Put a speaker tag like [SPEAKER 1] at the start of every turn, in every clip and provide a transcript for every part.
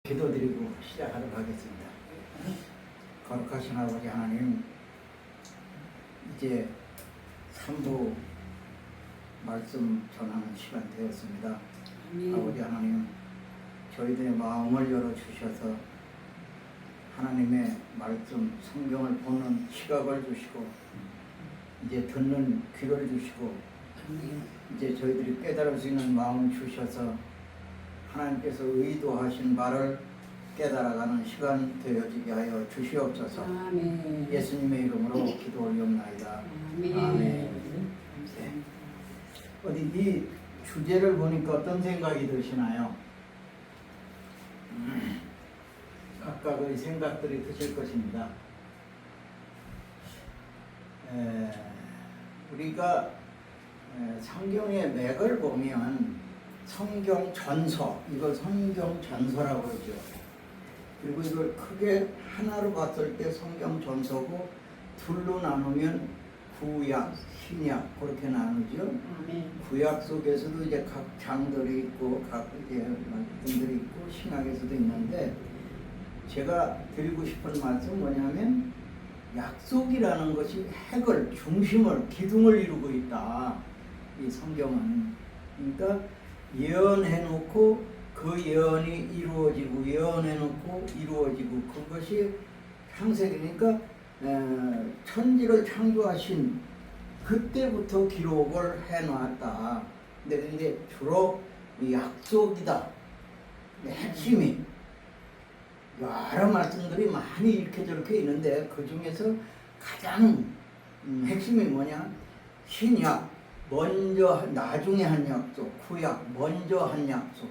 [SPEAKER 1] 기도드리고 시작하도록 하겠습니다. 거룩하신 아버지 하나님, 이제 3부 말씀 전하는 시간 되었습니다. 아버지 하나님, 저희들의 마음을 열어주셔서 하나님의 말씀, 성경을 보는 시각을 주시고 이제 듣는 귀를 주시고 이제 저희들이 깨달을 수 있는 마음을 주셔서 하나님께서 의도하신 말을 깨달아가는 시간 되어지게 하여 주시옵소서.
[SPEAKER 2] 아멘.
[SPEAKER 1] 예수님의 이름으로 기도 올리옵나이다. 아멘. 네. 어디 이 주제를 보니까 어떤 생각이 드시나요? 각각의 생각들이 드실 것입니다. 우리가 성경의 맥을 보면 성경 전서, 이걸 성경 전서라고 그러죠. 그리고 이걸 크게 하나로 봤을 때 성경 전서고, 둘로 나누면 구약, 신약 그렇게 나누죠. 구약 속에서도 이제 각 장들이 있고 각 말씀들이 있고 신약에서도 있는데, 제가 드리고 싶은 말씀은 뭐냐면 약속이라는 것이 핵을, 중심을, 기둥을 이루고 있다. 이 성경은. 그러니까 예언해놓고 그 예언이 이루어지고, 예언해놓고 이루어지고, 그것이 창세기니까 천지를 창조하신 그때부터 기록을 해놨다. 근데 주로 약속이다. 핵심이 여러 말씀들이 많이 이렇게 저렇게 있는데, 그 중에서 가장 핵심이 뭐냐? 신약, 먼저 나중에 한 약속, 구약 먼저 한 약속.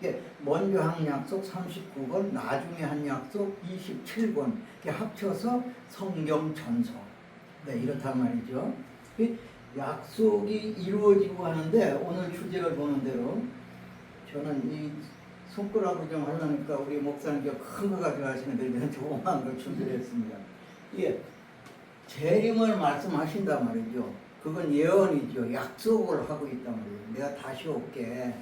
[SPEAKER 1] 이게 먼저 한 약속 39권, 나중에 한 약속 27권. 이렇게 합쳐서 성경 전서. 네, 이렇단 말이죠. 약속이 이루어지고 하는데, 오늘 주제를 보는 대로 저는 이 손가락으로 좀 하려니까 우리 목사님께서 큰 거 가지고 하시는데 저는 조그만 걸 준비를 했습니다. 이게 재림을 말씀하신단 말이죠. 그건 예언이죠. 약속을 하고 있단 말이에요. 내가 다시 올게.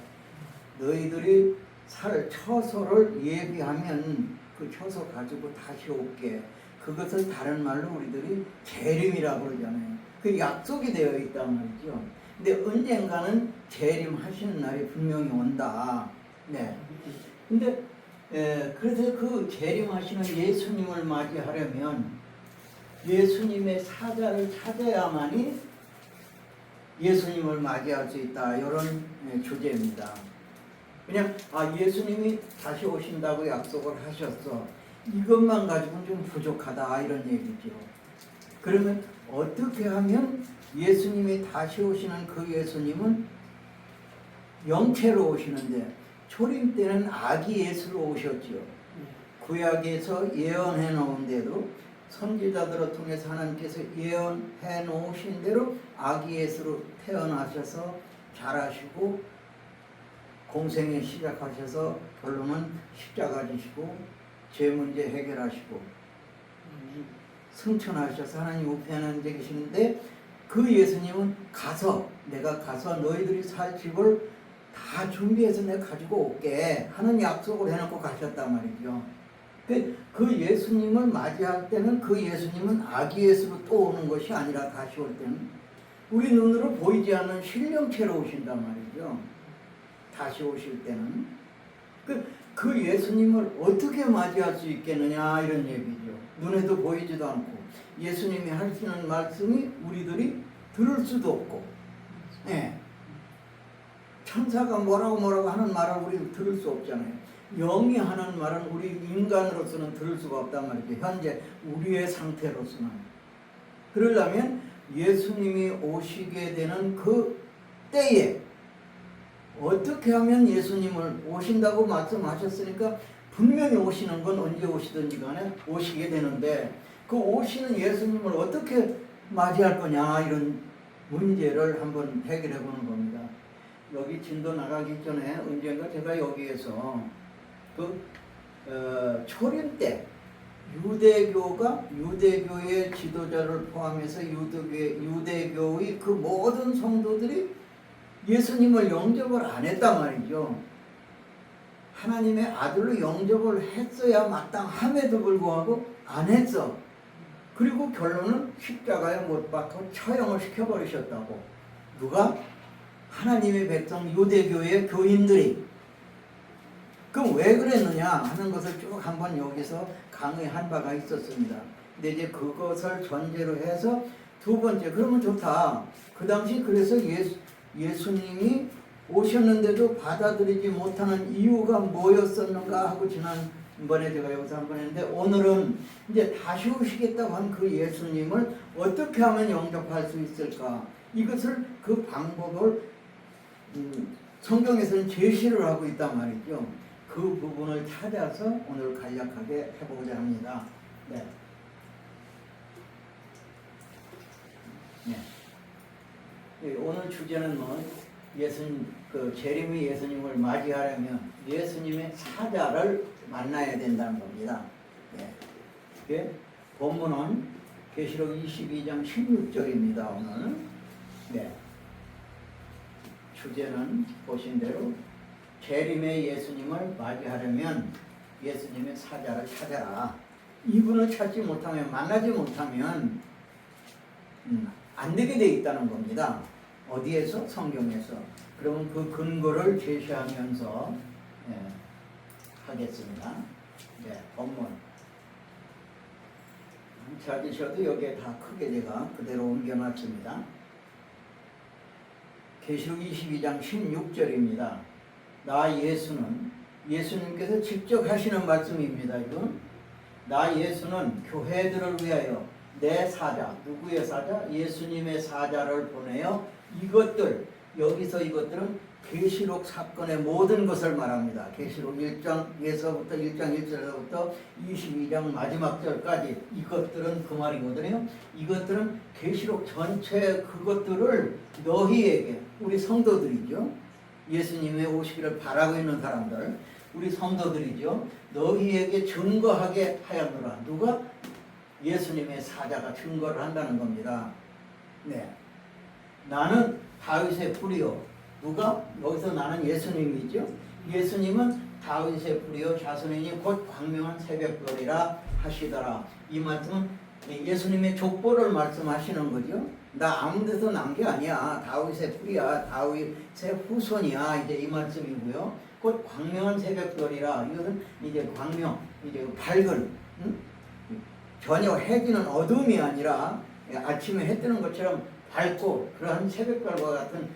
[SPEAKER 1] 너희들이 살 처소를 예비하면 그 처소 가지고 다시 올게. 그것을 다른 말로 우리들이 재림이라고 그러잖아요. 그 약속이 되어 있단 말이죠. 근데 언젠가는 재림하시는 날이 분명히 온다. 네. 근데 그래서 그 재림하시는 예수님을 맞이하려면 예수님의 사자를 찾아야만이 예수님을 맞이할 수 있다. 이런 주제입니다. 그냥 예수님이 다시 오신다고 약속을 하셨어. 이것만 가지고는 좀 부족하다. 이런 얘기죠. 그러면 어떻게 하면 예수님이 다시 오시는 그 예수님은 영체로 오시는데, 초림 때는 아기 예수로 오셨죠. 구약에서 예언해 놓은 대로, 선지자들을 통해서 하나님께서 예언해 놓으신 대로 아기 예수로 태어나셔서 자라시고 공생에 시작하셔서 결론은 십자가 지시고 죄 문제 해결하시고 승천하셔서 하나님 우편에 앉아 계시는데, 그 예수님은 내가 가서 너희들이 살 집을 다 준비해서 내가 가지고 올게 하는 약속을 해놓고 가셨단 말이죠. 그 예수님을 맞이할 때는 그 예수님은 아기 예수로 또 오는 것이 아니라, 다시 올 때는 우리 눈으로 보이지 않는 신령체로 오신단 말이죠. 다시 오실 때는 그 예수님을 어떻게 맞이할 수 있겠느냐, 이런 얘기죠. 눈에도 보이지도 않고 예수님이 하시는 말씀이 우리들이 들을 수도 없고, 천사가 뭐라고 하는 말을 우리 들을 수 없잖아요. 영이 하는 말은 우리 인간으로서는 들을 수가 없단 말이죠. 현재 우리의 상태로서는. 그러려면 예수님이 오시게 되는 그 때에 어떻게 하면 예수님을 오신다고 말씀하셨으니까 분명히 오시는 건 언제 오시든지 간에 오시게 되는데, 그 오시는 예수님을 어떻게 맞이할 거냐, 이런 문제를 한번 해결해 보는 겁니다. 여기 진도 나가기 전에 언젠가 제가 여기에서 초림 때 유대교의 지도자를 포함해서 유대교의 그 모든 성도들이 예수님을 영접을 안 했단 말이죠. 하나님의 아들로 영접을 했어야 마땅함에도 불구하고 안 했어. 그리고 결론은 십자가에 못 박혀 처형을 시켜버리셨다고. 누가? 하나님의 백성 유대교의 교인들이. 그럼 왜 그랬느냐 하는 것을 쭉 한번 여기서 강의한 바가 있었습니다. 근데 이제 그것을 전제로 해서 두 번째, 그러면 좋다. 그 당시 그래서 예수님이 오셨는데도 받아들이지 못하는 이유가 뭐였었는가 하고 지난번에 제가 여기서 한번 했는데, 오늘은 이제 다시 오시겠다고 한 그 예수님을 어떻게 하면 영접할 수 있을까? 이것을 그 방법을 성경에서는 제시를 하고 있단 말이죠. 그 부분을 찾아서 오늘 간략하게 해보고자 합니다. 네. 네. 오늘 주제는 재림의 예수님을 맞이하려면 예수님의 사자를 만나야 된다는 겁니다. 네. 본문은 계시록 22장 16절입니다. 오늘. 네. 주제는 보신 대로 재림의 예수님을 맞이하려면 예수님의 사자를 찾아라. 이분을 찾지 못하면, 만나지 못하면 안 되게 돼 있다는 겁니다. 어디에서? 성경에서. 그러면 그 근거를 제시하면서 하겠습니다. 네, 본문 찾으셔도 여기에 다 크게 제가 그대로 옮겨놨습니다. 계시록 22장 16절입니다. 나 예수는, 예수님께서 직접 하시는 말씀입니다. 이건 나 예수는 교회들을 위하여 내 사자, 누구의 사자? 예수님의 사자를 보내어 이것들, 여기서 이것들은 계시록 사건의 모든 것을 말합니다. 계시록 1장에서부터 1장 1절부터 22장 마지막 절까지 이것들은 그 말이거든요. 이것들은 계시록 전체 그것들을 너희에게, 우리 성도들이죠. 예수님의 오시기를 바라고 있는 사람들, 우리 성도들이죠. 너희에게 증거하게 하였노라. 누가? 예수님의 사자가 증거를 한다는 겁니다. 네. 나는 다윗의 뿌리요. 누가? 여기서 나는 예수님이죠. 예수님은 다윗의 뿌리요 자손이니 곧 광명한 새벽별이라 하시더라. 이 말씀은 예수님의 족보를 말씀하시는 거죠. 나 아무 데서 난 게 아니야. 다윗의 뿌리야. 다윗의 후손이야. 이제 이 말씀이고요. 곧 광명한 새벽별이라. 이것은 이제 광명, 이제 밝은, 전혀 해지는 어둠이 아니라 아침에 해 뜨는 것처럼 밝고 그러한 새벽별과 같은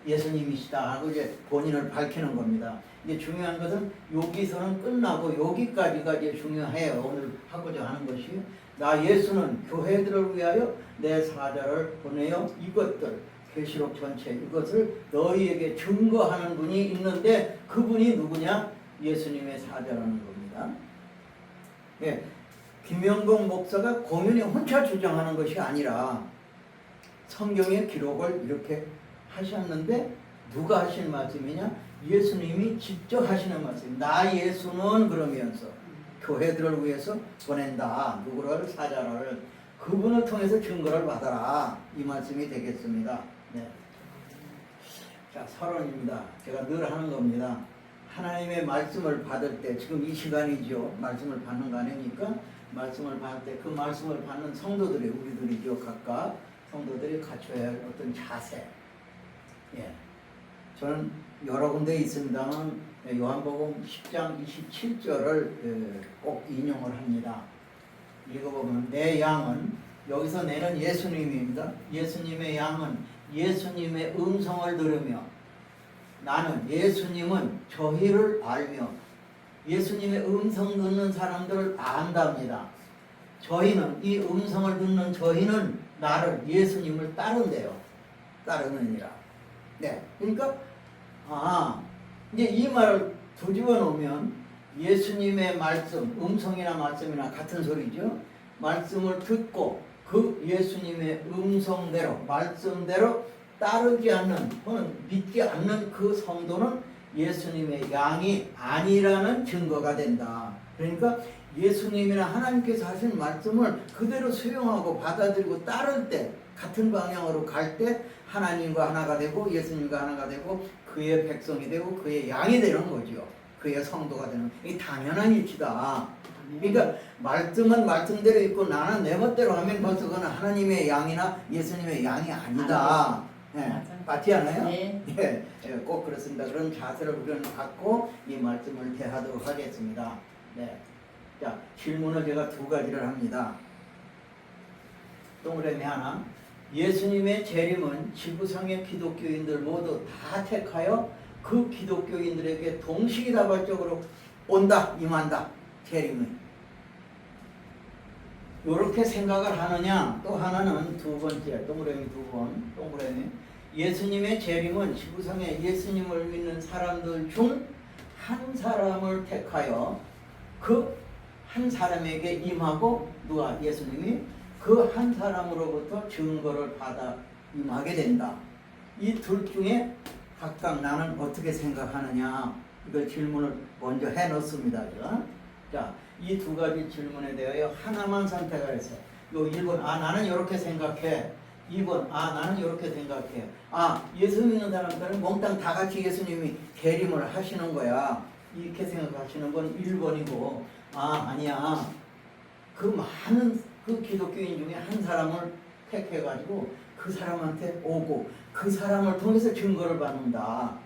[SPEAKER 1] 예수님이시다 하고 이제 본인을 밝히는 겁니다. 이제 중요한 것은 여기서는 끝나고 여기까지가 이제 중요해요. 오늘 하고자 하는 것이, 나 예수는 교회들을 위하여 내 사자를 보내어 이것들, 계시록 전체 이것을 너희에게 증거하는 분이 있는데 그분이 누구냐? 예수님의 사자라는 겁니다. 예, 김영봉 목사가 공연히 혼자 주장하는 것이 아니라 성경의 기록을 이렇게 하셨는데 누가 하신 말씀이냐? 예수님이 직접 하시는 말씀. 나 예수는 그러면서 교회들을 위해서 보낸다. 누구를? 사자를. 그분을 통해서 증거를 받아라. 이 말씀이 되겠습니다. 네. 자, 서론입니다. 제가 늘 하는 겁니다. 하나님의 말씀을 받을 때, 지금 이 시간이죠. 말씀을 받는 거 아닙니까? 말씀을 받을 때 그 말씀을 받는 성도들이, 우리들이죠. 각각 성도들이 갖춰야 할 어떤 자세. 예. 저는 여러 군데 있습니다만 요한복음 10장 27절을 꼭 인용을 합니다. 읽어보면 내 양은, 여기서 내는 예수님입니다. 예수님의 양은 예수님의 음성을 들으며, 나는 예수님은 저희를 알며, 예수님의 음성 듣는 사람들을 안답니다. 저희는, 이 음성을 듣는 저희는 나를, 예수님을 따른대요. 따르느니라. 네. 그러니까 이제 이 말을 뒤집어 놓으면 예수님의 말씀, 음성이나 말씀이나 같은 소리죠. 말씀을 듣고 그 예수님의 음성대로, 말씀대로 따르지 않는 또는 믿지 않는 그 성도는 예수님의 양이 아니라는 증거가 된다. 그러니까 예수님이나 하나님께서 하신 말씀을 그대로 수용하고 받아들이고 따를 때, 같은 방향으로 갈 때 하나님과 하나가 되고 예수님과 하나가 되고 그의 백성이 되고 그의 양이 되는 거죠. 그의 성도가 되는 이 당연한 이치다. 그러니까 말씀은 말씀대로 있고 나는 내 멋대로 하면 벌써 그건 하나님의 양이나 예수님의 양이 아니다. 예, 맞지 않아요?
[SPEAKER 2] 네.
[SPEAKER 1] 예, 예, 꼭 그렇습니다. 그런 자세를 우리는 갖고 이 말씀을 대하도록 하겠습니다. 네. 자, 질문을 제가 두 가지를 합니다. 동그라미 하나. 예수님의 재림은 지구상의 기독교인들 모두 다 택하여 그 기독교인들에게 동시다발적으로 온다, 임한다. 재림은. 이렇게 생각을 하느냐? 또 하나는 두 번째, 동그라미 두 번, 동그라미. 예수님의 재림은 지구상에 예수님을 믿는 사람들 중 한 사람을 택하여 그 한 사람에게 임하고 누가 예수님이 그 한 사람으로부터 증거를 받아 임하게 된다. 이 둘 중에 각각 나는 어떻게 생각하느냐? 이걸 질문을 먼저 해놓습니다. 자, 이 두 가지 질문에 대하여 하나만 선택을 했어요. 요 1번, 나는 이렇게 생각해. 2번, 나는 이렇게 생각해. 예수 믿는 사람들은 몽땅 다 같이 예수님이 재림을 하시는 거야. 이렇게 생각하시는 건 1번이고, 아니야. 그 많은 그 기독교인 중에 한 사람을 택해가지고 그 사람한테 오고 그 사람을 통해서 증거를 받는다.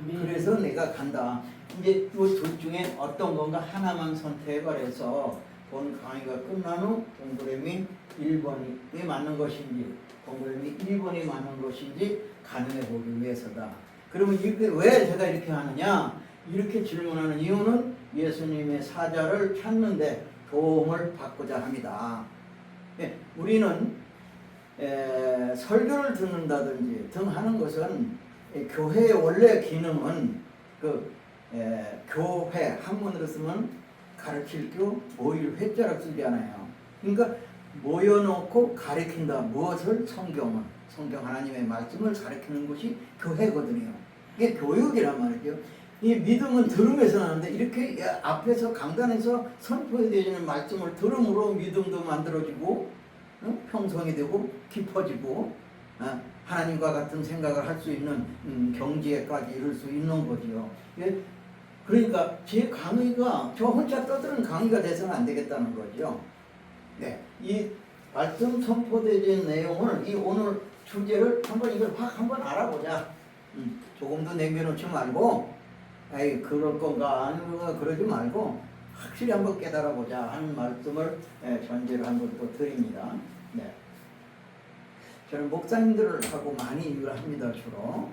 [SPEAKER 1] 그래서 내가 간다. 이제 이 둘 중에 어떤 건가 하나만 선택을 해서 본 강의가 끝난 후 동그라미 1번이 맞는 것인지 동그라미 1번이 맞는 것인지 가늠해 보기 위해서다. 그러면 이게 왜 제가 이렇게 하느냐? 이렇게 질문하는 이유는 예수님의 사자를 찾는데 도움을 받고자 합니다. 우리는 설교를 듣는다든지 등 하는 것은 교회의 원래 기능은 교회 한문으로 쓰면 가르칠 교 모일 회자라고 쓰잖아요. 그러니까 모여놓고 가르친다. 무엇을? 성경 하나님의 말씀을 가르치는 것이 교회거든요. 이게 교육이란 말이죠. 이 믿음은 들음에서 나는데 이렇게 앞에서 강단에서 선포되어지는 말씀을 들음으로 믿음도 만들어지고 형성이 되고 깊어지고 하나님과 같은 생각을 할 수 있는 경지에까지 이룰 수 있는 거지요. 그러니까 제 강의가 저 혼자 떠드는 강의가 돼서는 안 되겠다는 거죠. 네, 이 말씀 선포되어진 내용을 이 오늘 주제를 한번 이걸 확 한번 알아보자. 조금도 남겨놓지 말고 그럴 건가 아니면 그러지 말고 확실히 한번 깨달아보자 하는 말씀을 전제로 한번 또 드립니다. 네. 저는 목사님들하고 많이 일을 합니다. 주로.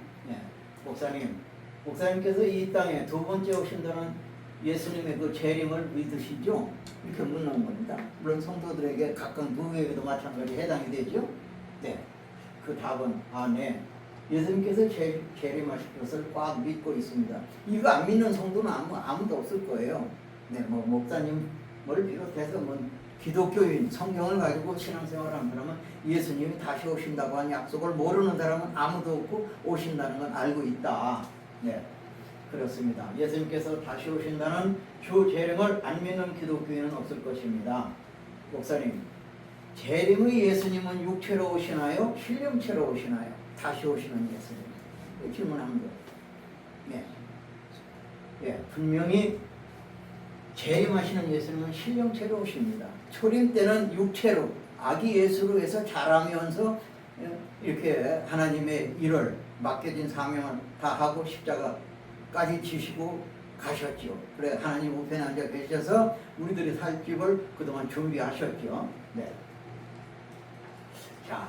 [SPEAKER 1] 목사님께서 이 땅에 두 번째 오신다는 예수님의 그 재림을 믿으시죠? 이렇게 묻는 겁니다. 물론 성도들에게 각각 누구에게도 마찬가지 해당이 되죠. 네. 그 답은 네. 예수님께서 재림하실 것을 꽉 믿고 있습니다. 이거 안 믿는 성도는 아무도 없을 거예요. 네, 목사님을 비롯해서 기독교인 성경을 가지고 신앙생활을 하면 예수님이 다시 오신다고 한 약속을 모르는 사람은 아무도 없고 오신다는 건 알고 있다. 네, 그렇습니다. 예수님께서 다시 오신다는 주 재림을 안 믿는 기독교인은 없을 것입니다. 목사님, 재림의 예수님은 육체로 오시나요? 신령체로 오시나요? 다시 오시는 예수님. 질문합니다. 분명히 재림하시는 예수님은 신령체로 오십니다. 초림 때는 육체로 아기 예수로 해서 자라면서 이렇게 하나님의 일을 맡겨진 사명을 다 하고 십자가까지 지시고 가셨죠. 그래 하나님 우편에 앉아 계셔서 우리들이 살 집을 그동안 준비하셨죠. 네. 자,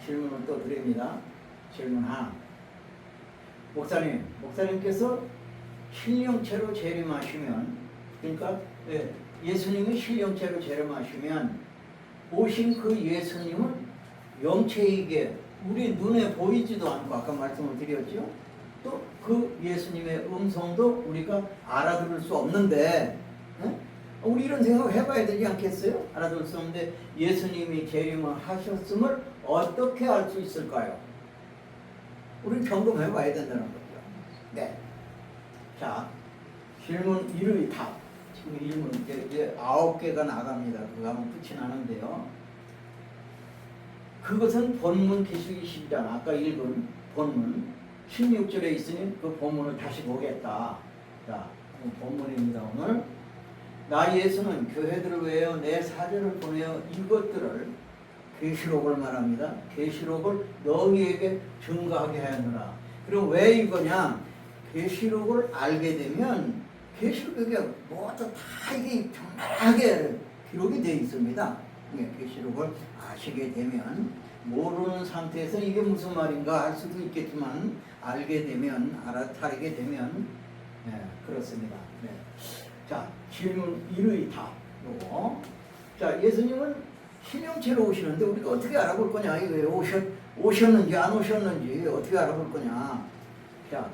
[SPEAKER 1] 질문을 또 드립니다. 질문 하나. 목사님께서 신령체로 재림하시면, 그러니까 예수님이 신령체로 재림하시면 오신 그 예수님은 영체이게 우리 눈에 보이지도 않고 아까 말씀을 드렸죠. 또 그 예수님의 음성도 우리가 알아들을 수 없는데 우리 이런 생각을 해봐야 되지 않겠어요? 알아들을 수 없는데 예수님이 재림을 하셨음을 어떻게 알 수 있을까요? 우리는 점검해봐야 된다는 거죠. 네. 자, 질문 1의 답. 지금 질문 이제 9개가 나갑니다. 그거 한번 끝이 나는데요. 그것은 본문 계시기 10장 아까 읽은 본문 16절에 있으니 그 본문을 다시 보겠다. 자, 본문입니다. 오늘 나 예수는 교회들을 위하여 내 사자를 보내어 이것들을 계시록을 말합니다. 계시록을 너희에게 증거하게 하였노라. 그럼 왜 이거냐? 계시록을 알게 되면 계시록에 모두 다 이게 정확하게 기록이 되어 있습니다. 계시록을 아시게 되면 모르는 상태에서 이게 무슨 말인가 알 수도 있겠지만 알게 되면 알아차리게 되면 그렇습니다. 네. 자, 질문 1의 답. 요거. 자, 예수님은 신형체로 오시는데 우리가 어떻게 알아볼 거냐? 이거 오셨는지 안 오셨는지 어떻게 알아볼 거냐? 자,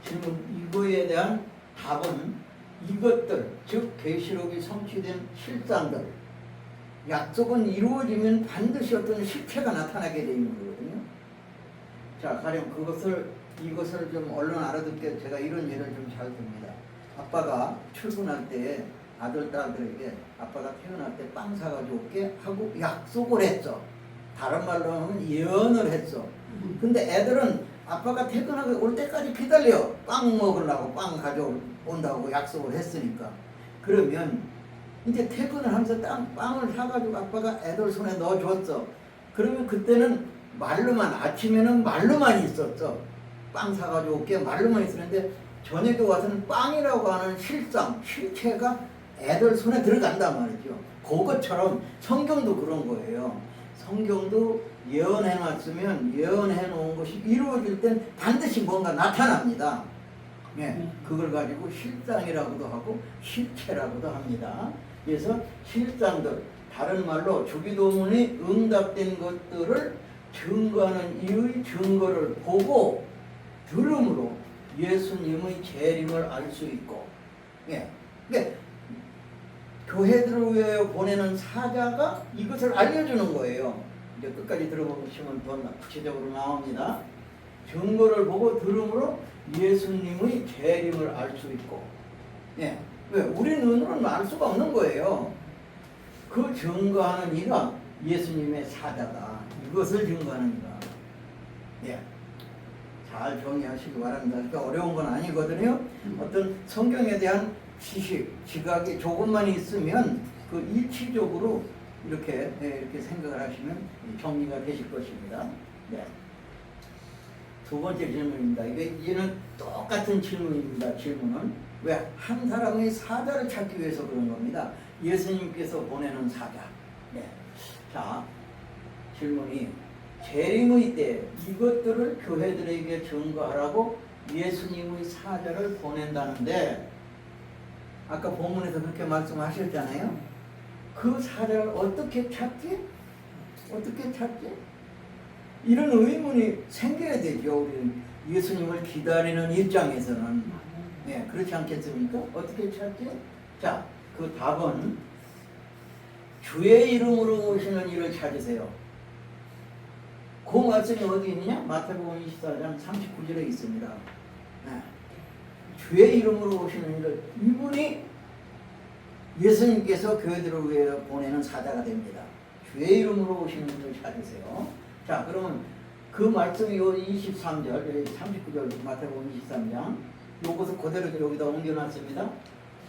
[SPEAKER 1] 질문 이거에 대한 답은 이것들, 즉 계시록이 성취된 실상들, 약속은 이루어지면 반드시 어떤 실체가 나타나게 되어 있는 거거든요. 자, 가령 이것을 좀 얼른 알아듣게 제가 이런 예를 좀 잘 듭니다. 아빠가 출근할 때 아들, 딸들에게 아빠가 태어날 때 빵 사가지고 올게 하고 약속을 했죠. 다른 말로 하면 예언을 했어. 근데 애들은 아빠가 퇴근하고 올 때까지 기다려. 빵 먹으려고 빵 가져온다고 약속을 했으니까. 그러면 이제 퇴근을 하면서 빵을 사가지고 아빠가 애들 손에 넣어줬어. 그러면 그때는 말로만, 아침에는 말로만 있었죠. 빵 사가지고 올게 말로만 있었는데 저녁에 와서는 빵이라고 하는 실체가 애들 손에 들어간단 말이죠. 그것처럼 성경도 그런 거예요. 성경도 예언해놨으면 예언해놓은 것이 이루어질 땐 반드시 뭔가 나타납니다. 그걸 가지고 실상이라고도 하고 실체라고도 합니다. 그래서 실상들, 다른 말로 주기도문이 응답된 것들을 증거하는 이의 증거를 보고 들음으로 예수님의 재림을 알 수 있고, 그러니까 교회들을 위하여 보내는 사자가 이것을 알려주는 거예요. 이제 끝까지 들어보시면 더 구체적으로 나옵니다. 증거를 보고 들음으로 예수님의 재림을 알 수 있고, 왜? 우리 눈으로는 알 수가 없는 거예요. 그 증거하는 이가 예수님의 사자다. 이것을 증거하는 이가. 잘 정리하시기 바랍니다. 그러니까 어려운 건 아니거든요. 어떤 성경에 대한 지식, 지각이 조금만 있으면 그 일치적으로 이렇게 생각을 하시면 정리가 되실 것입니다. 두 번째 질문입니다. 이제는 똑같은 질문입니다. 질문은 왜? 한 사람의 사자를 찾기 위해서 그런 겁니다. 예수님께서 보내는 사자. 자, 질문이 재림의 때 이것들을 교회들에게 증거하라고 예수님의 사자를 보낸다는데 아까 본문에서 그렇게 말씀하셨잖아요. 그 사자를 어떻게 찾지? 어떻게 찾지? 이런 의문이 생겨야 되죠. 우리 예수님을 기다리는 입장에서는. 그렇지 않겠습니까? 어떻게 찾지? 자, 그 답은 주의 이름으로 오시는 이를 찾으세요. 그 말씀이 어디 있느냐? 마태복음 24장 39절에 있습니다. 주의 이름으로 오시는 이를, 이분이 예수님께서 교회들을 위해 보내는 사자가 됩니다. 주의 이름으로 오시는 이를 찾으세요. 자, 그러면 그 말씀이 23절, 39절 마태복음 23장 요것을 그대로 여기다 옮겨놨습니다.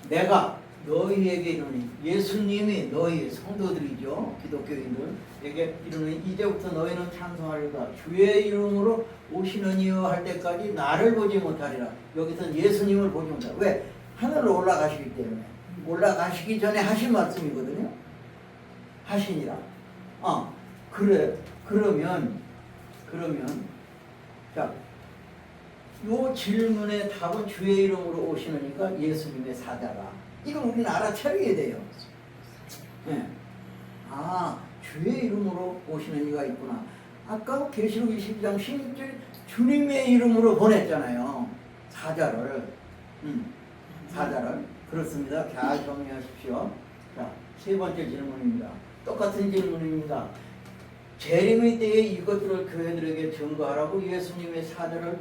[SPEAKER 1] 내가 너희에게 이르니, 예수님이 너희 성도들이죠. 기독교인들에게 이르니 이제부터 너희는 찬송하리로다. 주의 이름으로 오시느니요 할 때까지 나를 보지 못하리라. 여기서 예수님을 보지 못하리라. 왜? 하늘로 올라가시기 때문에. 올라가시기 전에 하신 말씀이거든요. 하시니라. 그러면 자, 요 질문의 답은 주의 이름으로 오시느니까 예수님의 사자라. 이건 우리는 알아차려야 돼요. 주의 이름으로 오시는 이가 있구나. 아까 계시록 20장 16절 주님의 이름으로 보냈잖아요. 사자를. 그렇습니다. 잘 정리하십시오. 자, 세 번째 질문입니다. 똑같은 질문입니다. 재림의 때에 이것들을 교회들에게 증거하라고 예수님의 사자를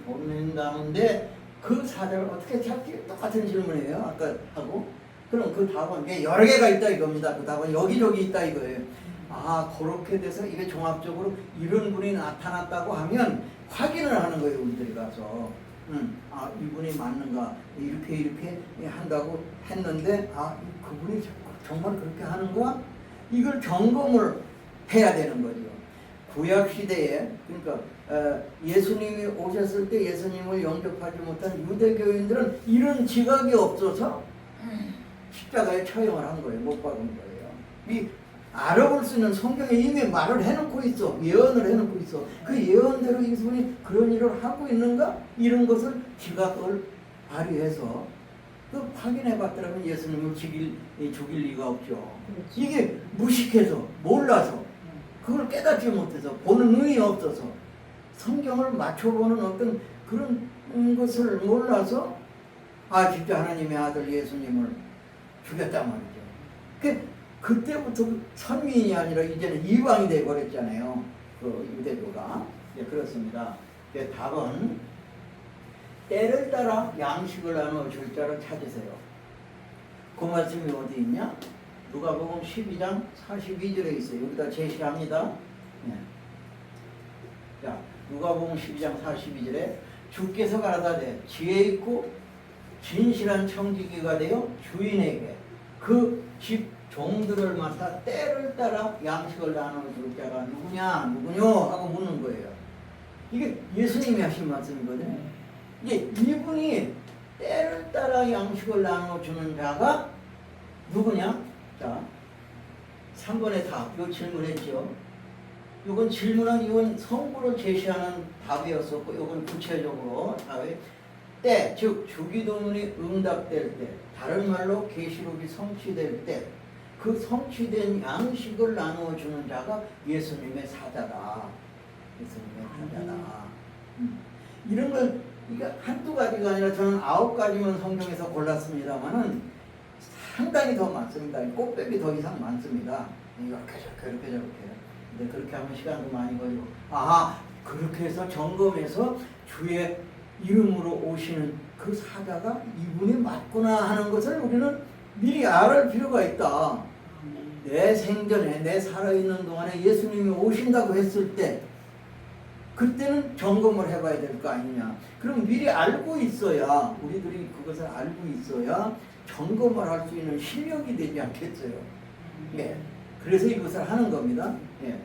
[SPEAKER 1] 보낸다는데 그 사자를 어떻게 찾지? 똑같은 질문이에요. 아까 하고. 그럼 그 답은 여러 개가 있다 이겁니다. 그 답은 여기저기 있다 이거예요. 그렇게 돼서 이게 종합적으로 이런 분이 나타났다고 하면 확인을 하는 거예요. 우리들이 가서. 아 이분이 맞는가 이렇게 한다고 했는데 아 그분이 정말 그렇게 하는가 이걸 점검을 해야 되는 거죠. 구약 시대에 그러니까 예수님이 오셨을 때 예수님을 영접하지 못한 유대교인들은 이런 지각이 없어서 십자가에 처형을 한 거예요. 못 박은 거예요. 이 알아볼 수 있는 성경에 이미 말을 해놓고 있어. 예언을 해놓고 있어. 그 예언대로 이분이 그런 일을 하고 있는가? 이런 것을 지각을 발휘해서 그 확인해 봤더라면 예수님을 죽일 리가 없죠. 이게 무식해서 몰라서 그걸 깨닫지 못해서 보는 눈이 없어서 성경을 맞춰보는 어떤 그런 것을 몰라서 아 진짜 하나님의 아들 예수님을 죽였단 말이죠. 그때부터 선민이 아니라 이제는 이방이 되어버렸잖아요. 그 유대교가. 네, 그렇습니다. 답은 때를 따라 양식을 나누어 줄 자를 찾으세요. 그 말씀이 어디 있냐? 누가복음 12장 42절에 있어요. 여기다 제시합니다. 네. 자, 누가복음 12장 42절에 주께서 가라사대 지혜 있고 진실한 청지기가 되어 주인에게 그 집 종들을 맡아 때를 따라 양식을 나눠줄 자가 누구뇨 하고 묻는 거예요. 이게 예수님이 하신 말씀이거든요. 이제 이분이 때를 따라 양식을 나눠주는 자가 누구냐? 자, 3번의 답, 요 질문했죠. 이건 질문은 이건 성부로 제시하는 답이었었고, 이건 구체적으로 답이 때, 즉 주기도문이 응답될 때, 다른 말로 계시록이 성취될 때, 그 성취된 양식을 나누어주는 자가 예수님의 사자다. 예수님의 사자다. 이런 걸 이게 한두 가지가 아니라 저는 9가지만 성경에서 골랐습니다만은 상당히 더 많습니다. 꽃뱀이 더 이상 많습니다. 이렇게 저렇게. 근데 그렇게 하면 시간도 많이 걸리고. 그렇게 해서 점검해서 주의 이름으로 오시는 그 사자가 이분이 맞구나 하는 것을 우리는 미리 알을 필요가 있다. 내 생전에 내 살아있는 동안에 예수님이 오신다고 했을 때 그때는 점검을 해봐야 될 거 아니냐. 그럼 미리 알고 있어야 우리들이 그것을 알고 있어야 점검을 할 수 있는 실력이 되지 않겠어요. 예. 그래서 이것을 하는 겁니다. 예.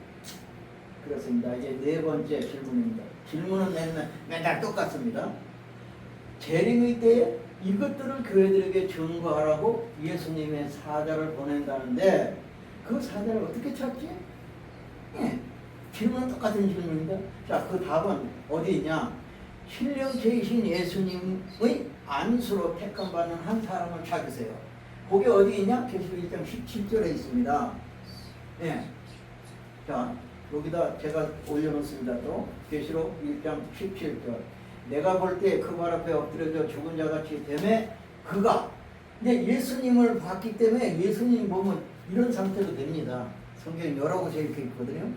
[SPEAKER 1] 그렇습니다. 이제 4번째 질문입니다. 질문은 맨날 똑같습니다. 재림의 때에 이것들을 교회들에게 증거하라고 예수님의 사자를 보낸다는데 그 사자를 어떻게 찾지? 예. 질문은 똑같은 질문입니다. 자, 그 답은 어디 있냐? 신령체이신 예수님의 안수로 택함 받는 한 사람을 찾으세요. 그게 어디 있냐? 계시록 1장 17절에 있습니다. 예. 자, 여기다 제가 올려놓습니다. 또 계시록 1장 17절. 내가 볼 때 그 발 앞에 엎드려져 죽은 자같이 되매 그가 근데 예수님을 봤기 때문에 예수님 보면 이런 상태도 됩니다. 성경에 여러 곳에 이렇게 있거든요.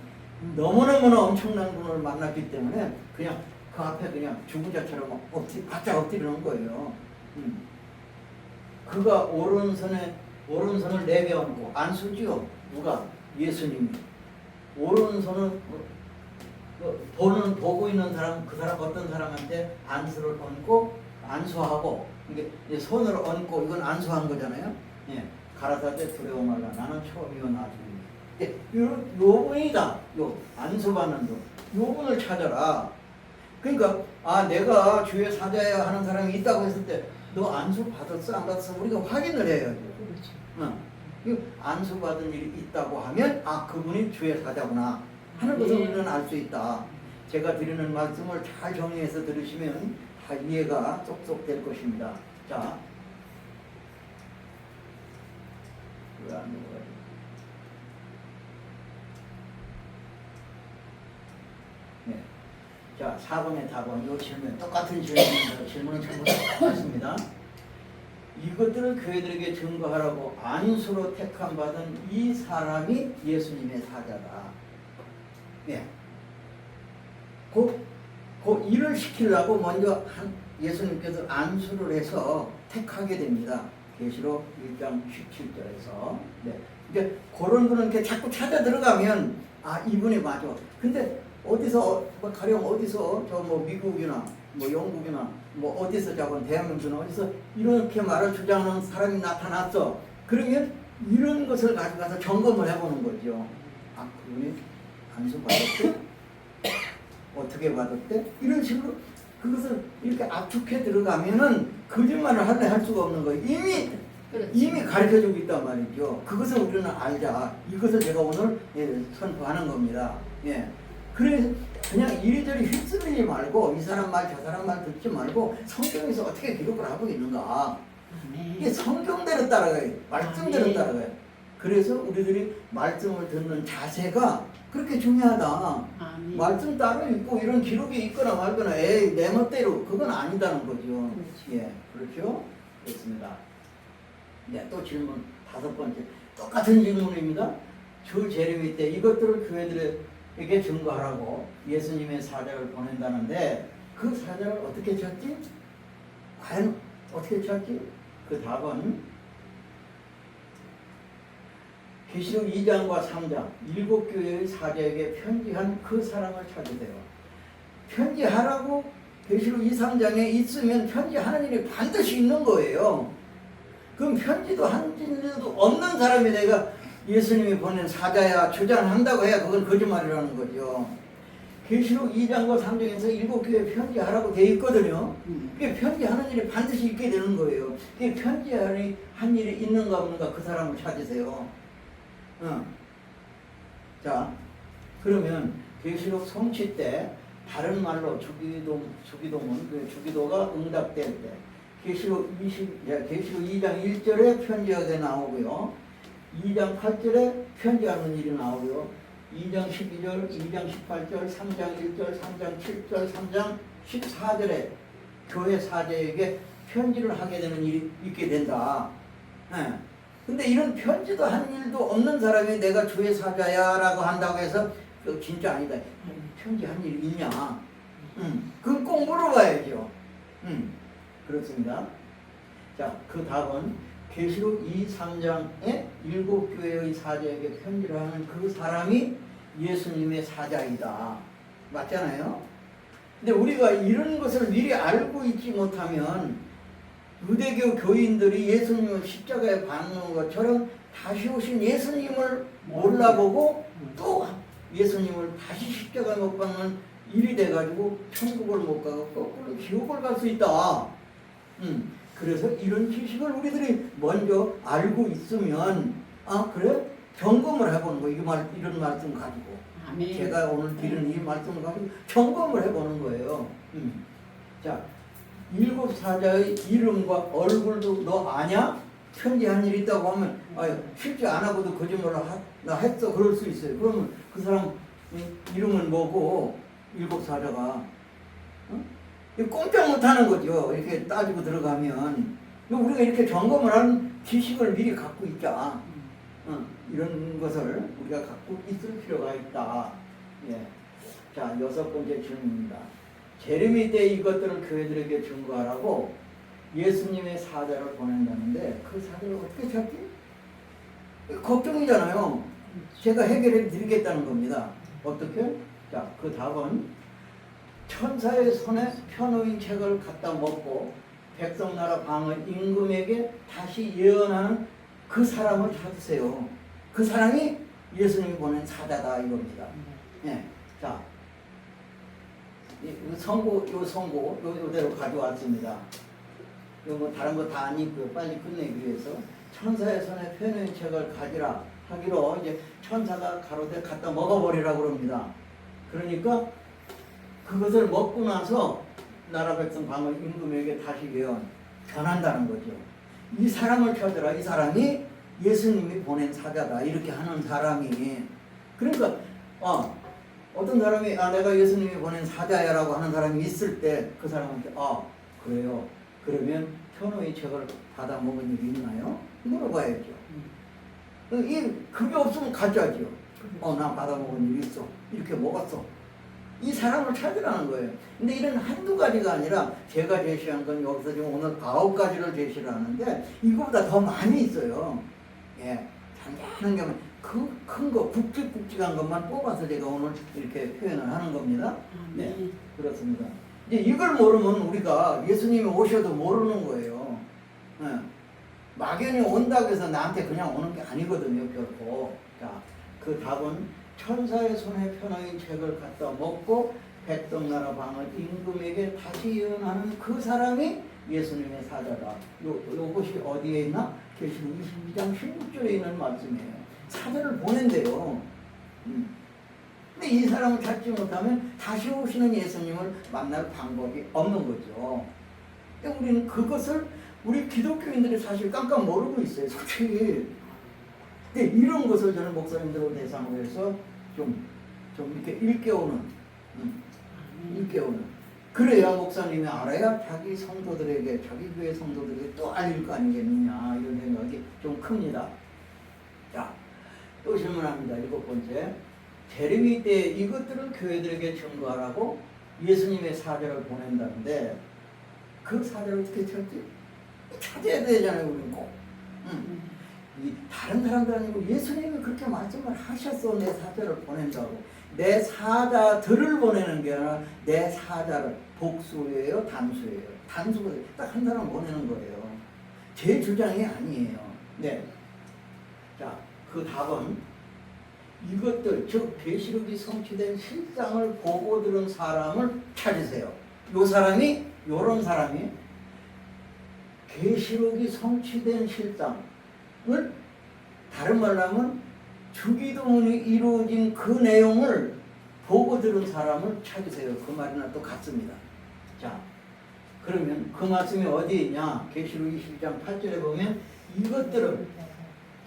[SPEAKER 1] 너무너무나 엄청난 분을 만났기 때문에 그냥 그 앞에 그냥 죽은 자처럼 바짝 엎드리는 거예요. 그가 오른손을 내려얹고 안수지요. 누가? 예수님이. 오른손을 보고 있는 사람, 그 사람 어떤 사람한테 안수를 얹고 안수하고 이게 손을 얹고 이건 안수한 거잖아요. 예. 가라사대 두려워 말라. 나는 처음이요 나중이요. 예. 요 분이다. 요 안수받는 분. 요 분을 찾아라. 그러니까 내가 주의 사자야 하는 사람이 있다고 했을 때 너 안수 받았어 안 받았어 우리가 확인을 해야죠. 그렇지. 안수 받은 일이 있다고 하면 그분이 주의 사자구나 하는 것을 우리는 알 수 있다. 제가 드리는 말씀을 잘 정리해서 들으시면 다 이해가 쏙쏙 될 것입니다. 자, 왜 안 넘어가지? 네. 자, 4번의 답은 이 질문 똑같은 질문입니다. 질문은 전부 똑같습니다. 이것들을 교회들에게 증거하라고 안수로 택함 받은 이 사람이 예수님의 사자다. 예. 그 일을 시키려고 먼저 예수님께서 안수를 해서 택하게 됩니다. 계시록 1장 17절에서. 네. 이제 그런 분은 이렇게 자꾸 찾아 들어가면 이분이 맞아. 근데 어디서 가령 어디서 저 미국이나 영국이나 뭐 어디서 자고 대한민국은 어디서 이렇게 말을 주장하는 사람이 나타났어. 그러면 이런 것을 가져가서 점검을 해보는 거죠. 아, 그분이 안수 받았대? 어떻게 받았대? 이런 식으로 그것을 이렇게 압축해 들어가면은 거짓말을 할 수가 없는 거예요. 이미 가르쳐주고 있단 말이죠. 그것을 우리는 알자. 이것을 제가 오늘 선포하는 겁니다. 예. 그래서 그냥 이리저리 휩쓸리지 말고 이 사람 말 저 사람 말 듣지 말고 성경에서 어떻게 기록을 하고 있는가. 이게 성경대로 따라가요. 말씀대로 따라가요. 그래서 우리들이 말씀을 듣는 자세가 그렇게 중요하다.
[SPEAKER 2] 아멘.
[SPEAKER 1] 말씀 따로 있고 이런 기록이 있거나 말거나 에이 내 멋대로 그건 아니다는 거죠.
[SPEAKER 2] 그렇죠.
[SPEAKER 1] 예, 그렇죠? 그렇습니다. 네, 또 질문 5번째 똑같은 질문입니다. 주 재림이 때 이것들을 교회들에게 증거하라고 예수님의 사자를 보낸다는데 그 사자를 어떻게 찾지? 과연 어떻게 찾지? 그 답은 계시록 2장과 3장 7교회의 사자에게 편지한 그 사람을 찾으세요. 편지하라고 계시록 2, 3장에 있으면 편지하는 일이 반드시 있는 거예요. 그럼 편지도 한 일도 없는 사람이 내가 예수님이 보낸 사자야 주장한다고 해야 그건 거짓말이라는 거죠. 계시록 2장과 3장에서 7교회에 편지하라고 돼 있거든요. 그게 편지하는 일이 반드시 있게 되는 거예요. 그게 편지하는 한 일이 있는가 없는가 그 사람을 찾으세요. 자, 그러면 계시록 성취 때 다른 말로 주기도가 응답될 때 계시록 2장 1절에 편지하게 나오고요. 2장 8절에 편지하는 일이 나오고요. 2장 12절, 2장 18절, 3장 1절, 3장 7절, 3장 14절에 교회 사제에게 편지를 하게 되는 일이 있게 된다. 근데 이런 편지도 한 일도 없는 사람이 내가 주의 사자야 라고 한다고 해서 진짜 아니다. 편지 한 일 있냐? 그건 꼭 물어봐야죠. 그렇습니다. 자, 그 답은 계시록 2, 3장에 7교회의 사자에게 편지를 하는 그 사람이 예수님의 사자이다. 맞잖아요? 근데 우리가 이런 것을 미리 알고 있지 못하면 유대교 교인들이 예수님을 십자가에 박는 것처럼 다시 오신 예수님을 몰라보고 또 예수님을 다시 십자가에 못 박는 일이 돼가지고 천국을 못 가고 거꾸로 지옥을 갈 수 있다. 그래서 이런 지식을 우리들이 먼저 알고 있으면 아 그래? 점검을 해보는 거예요. 이런 말씀 가지고.
[SPEAKER 2] 아멘.
[SPEAKER 1] 제가 오늘 드리는 이 말씀을 가지고 점검을 해보는 거예요. 자, 7 사자의 이름과 얼굴도 너 아냐? 편지한 일이 있다고 하면 아유 실제 안 하고도 거짓말을 나 했어 그럴 수 있어요. 그러면 그 사람 이름은 뭐고 7 사자가 꼼짝 못하는 거죠. 이렇게 따지고 들어가면 우리가 이렇게 점검을 하는 지식을 미리 갖고 있자. 이런 것을 우리가 갖고 있을 필요가 있다. 예. 자, 6번째 질문입니다. 재림이 때 이것들을 교회들에게 증거하라고 예수님의 사자를 보낸다는데 그 사자를 어떻게 찾지? 걱정이잖아요. 제가 해결해 드리겠다는 겁니다. 어떻게? 자, 그 답은 천사의 손에 펴놓인 책을 갖다 먹고 백성나라 방언 임금에게 다시 예언하는 그 사람을 찾으세요. 그 사람이 예수님이 보낸 사자다 이겁니다. 예. 자, 요대로 가져왔습니다. 뭐 다른 거 다 아니고요. 빨리 끝내기 위해서 천사의 손에 펴놓인 책을 가지라 하기로 이제 천사가 가로되 갖다 먹어버리라고 그럽니다. 그러니까 그것을 먹고 나서 나라 백성 방언 임금에게 다시 예언 전한다는 거죠. 이 사람을 찾으라. 이 사람이 예수님이 보낸 사자다. 이렇게 하는 사람이. 그러니까 어떤 사람이 내가 예수님이 보낸 사자야라고 하는 사람이 있을 때 그 사람한테 그래요. 그러면 펴놓은 책을 받아 먹은 일이 있나요? 물어봐야죠. 그게 없으면 가짜죠. 나 받아 먹은 일이 있어. 이렇게 먹었어. 이 사람을 찾으라는 거예요. 근데 이런 한두 가지가 아니라 제가 제시한 건 여기서 지금 오늘 9가지를 제시를 하는데 이거보다 더 많이 있어요. 예, 잔잔한 게 큰 거, 굵직굵직한 것만 뽑아서 제가 오늘 이렇게 표현을 하는 겁니다. 네, 그렇습니다. 이제 이걸 모르면 우리가 예수님이 오셔도 모르는 거예요. 예. 막연히 온다고 해서 나한테 그냥 오는 게 아니거든요, 결코. 자, 그 답은 천사의 손에 펴놓인 책을 갖다 먹고 백성나라 방을 임금에게 다시 예언하는 그 사람이 예수님의 사자다. 요것이 어디에 있나? 계시록 22장 16절에 있는 말씀이에요. 사자를 보낸대요. 근데 이 사람을 찾지 못하면 다시 오시는 예수님을 만날 방법이 없는 거죠. 근데 우리는 그것을 우리 기독교인들이 사실 깜깜 모르고 있어요, 솔직히. 근데 이런 것을 저는 목사님들을 대상으로 해서 좀 이렇게 일깨우는. 그래야 목사님이 알아야 자기 성도들에게, 자기 교회 성도들에게 또 알릴 거 아니겠느냐, 이런 생각이 좀 큽니다. 자, 또 질문합니다. 7번째. 재림이 때 이것들을 교회들에게 증거하라고 예수님의 사자를 보낸다는데 그 사자를 어떻게 찾지? 찾아야 되잖아요, 우리는 꼭. 이 다른 사람들 아니고 예수님이 그렇게 말씀을 하셨어. 내 사자를 보낸다고. 내 사자들을 보내는 게 아니라 내 사자를, 복수예요, 단수예요. 단수가 딱 한 사람 보내는 거예요. 제 주장이 아니에요. 네. 자, 그 답은 이것들, 즉 계시록이 성취된 실상을 보고 들은 사람을 찾으세요. 요 사람이, 요런 사람이 계시록이 성취된 실상을, 다른 말로 하면 주기도문이 이루어진 그 내용을 보고 들은 사람을 찾으세요. 그 말이나 또 같습니다. 자, 그러면 그 말씀이 어디 있냐? 계시록 22장 8절에 보면 이것들을,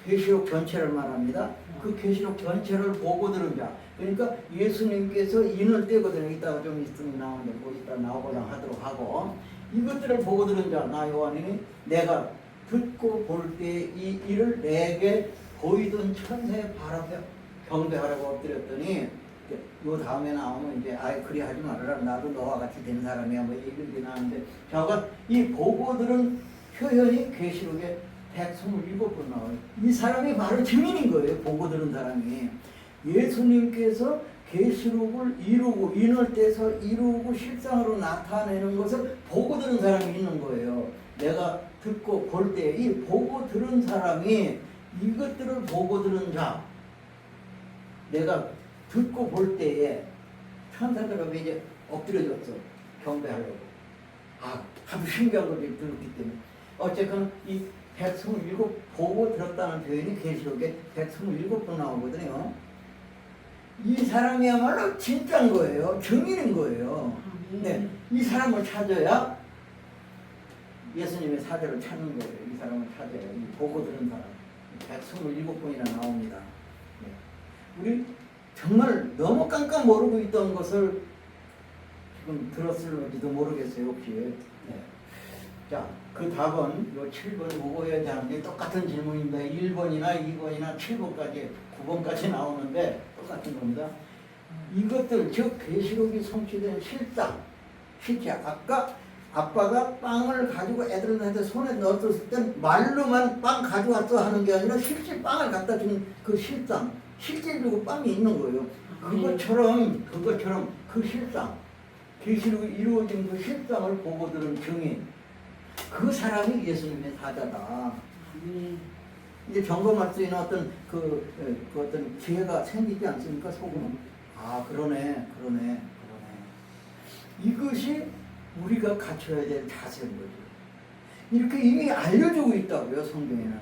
[SPEAKER 1] 계시록 전체를 말합니다. 그 계시록 전체를 보고 들은 자. 그러니까 예수님께서 인을 떼거든요. 이따가 좀 있으면 나오는데 뭐 이따 나오고자 하도록 하고, 이것들을 보고 들은 자, 나 요한이니 내가 듣고 볼 때 이 일을 내게 보이던 천사의 바람에 경배하라고 엎드렸더니, 요 다음에 나오면 이제 아예 그리 하지 말아라, 나도 너와 같이 된 사람이야, 뭐 얘기를 나오는데, 저가 이 보고 들은 표현이 계시록에 127번 나와요. 이 사람이 바로 증인인 거예요. 보고 들은 사람이. 예수님께서 계시록을 이루고 인을 떼서 이루고 실상으로 나타내는 것을 보고 들은 사람이 있는 거예요. 내가 듣고 볼 때 이 보고 들은 사람이, 이것들을 보고 들은 자, 내가 듣고 볼 때에 천사들 앞에 이제 엎드려졌어. 경배하려고. 하도 신기한 걸 들었기 때문에. 어쨌거나 이 127 보고 들었다는 표현이 계시록에 127번 나오거든요. 이 사람이야말로 진짜인 거예요. 증인인 거예요. 네, 이 사람을 찾아야 예수님의 사자를 찾는 거예요. 이 사람을 찾아야. 이 보고 들은 사람. 127번이나 나옵니다. 네. 우리 정말 너무 깜깜 모르고 있던 것을 지금 들었을지도 모르겠어요, 혹시. 네. 자, 그 답은 요 7번 보고해야 되는데 똑같은 질문입니다. 1번이나 2번이나 7번까지, 9번까지 나오는데 똑같은 겁니다. 이것들, 즉 계시록이 성취된 실상, 실제 아까 아빠가 빵을 가지고 애들한테 손에 넣었을 땐 말로만 빵 가져왔어 하는 게 아니라 실제 빵을 갖다 준 그 실상, 실제로 빵이 있는 거예요. 그것처럼 그 실상, 계시록이 이루어진 그 실상을 보고 들은 증인, 그 사람이 예수님의 사자다. 이제 점검할 수 있는 어떤 그 어떤 기회가 생기지 않습니까? 속으로. 그러네. 이것이 우리가 갖춰야 될 자세인 거죠. 이렇게 이미 알려주고 있다고요, 성경에는.